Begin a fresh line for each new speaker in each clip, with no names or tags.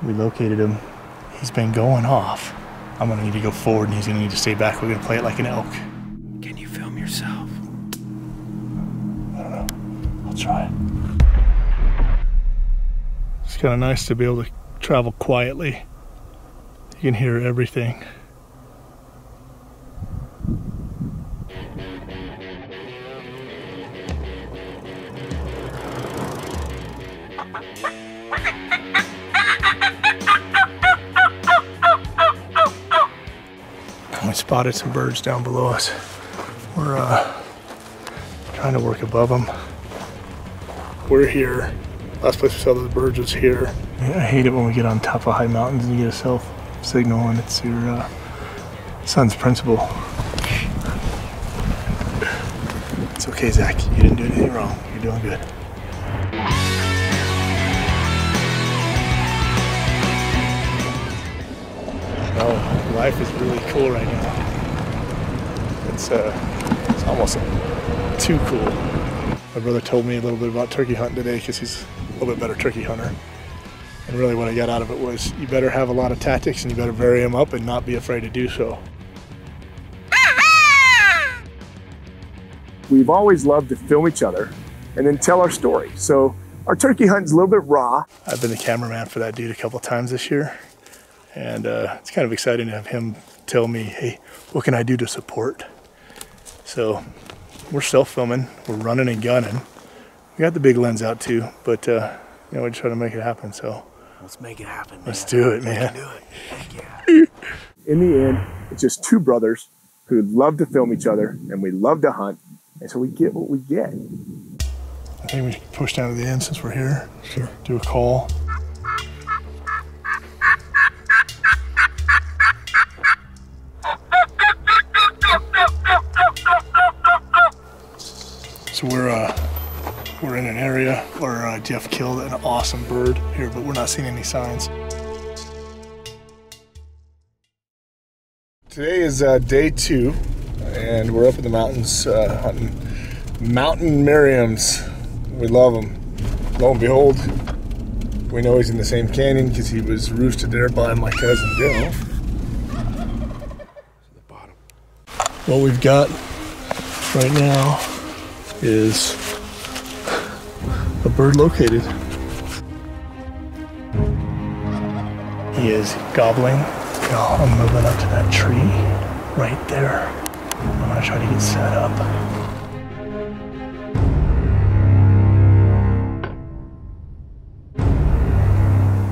We located him. He's been going off. I'm gonna need to go forward and he's gonna need to stay back. We're gonna play it like an elk.
Can you film yourself?
I don't know. I'll try. It's kind of nice to be able to travel quietly. You can hear everything. We spotted some birds down below us. We're trying to work above them. We're here. Last place we saw those birds was here. I hate it when we get on top of high mountains and you get a cell signal and it's your son's principal. It's okay, Zach. You didn't do anything wrong. You're doing good. Oh, life is really cool right now. It's almost too cool. My brother told me a little bit about turkey hunting today because he's a little bit better turkey hunter. And really what I got out of it was you better have a lot of tactics and you better vary them up and not be afraid to do so.
We've always loved to film each other and then tell our story. So our turkey hunting's a little bit raw.
I've been the cameraman for that dude a couple times this year. And it's kind of exciting to have him tell me, hey, what can I do to support? So we're self-filming, we're running and gunning. We got the big lens out too, but you know, we're just trying to make it happen, so.
Let's make it happen, man.
Let's do it, man.
Let's do it. Heck yeah.
In the end, it's just two brothers who love to film each other and we love to hunt. And so we get what we get.
I think we should push down to the end since we're here. Sure. Do a call. So we're in an area where Jeff killed an awesome bird here, but we're not seeing any signs. Today is day 2, and we're up in the mountains hunting mountain Merriams. We love them. Lo and behold, we know he's in the same canyon because he was roosted there by my cousin Bill. What we've got right now is a bird located. He is gobbling. Now I'm moving up to that tree right there. I'm gonna try to get set up.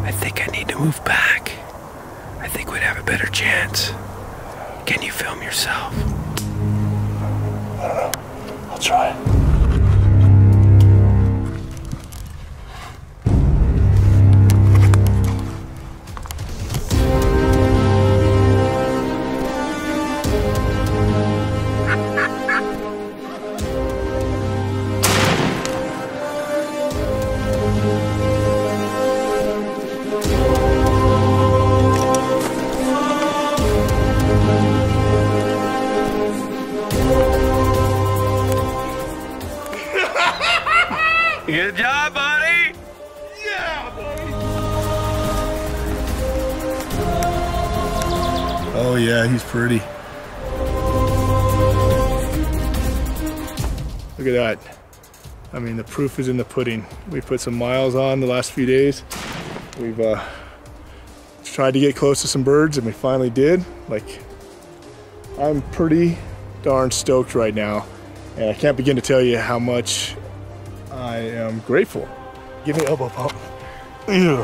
I think I need to move back. I think we'd have a better chance. Can you film yourself?
I don't know. I'll try.
Good job, buddy!
Yeah, buddy! Oh yeah, he's pretty. Look at that. I mean, the proof is in the pudding. We put some miles on the last few days. We've tried to get close to some birds and we finally did. Like, I'm pretty darn stoked right now. And I can't begin to tell you how much I am grateful. Give me elbow pump. Ew.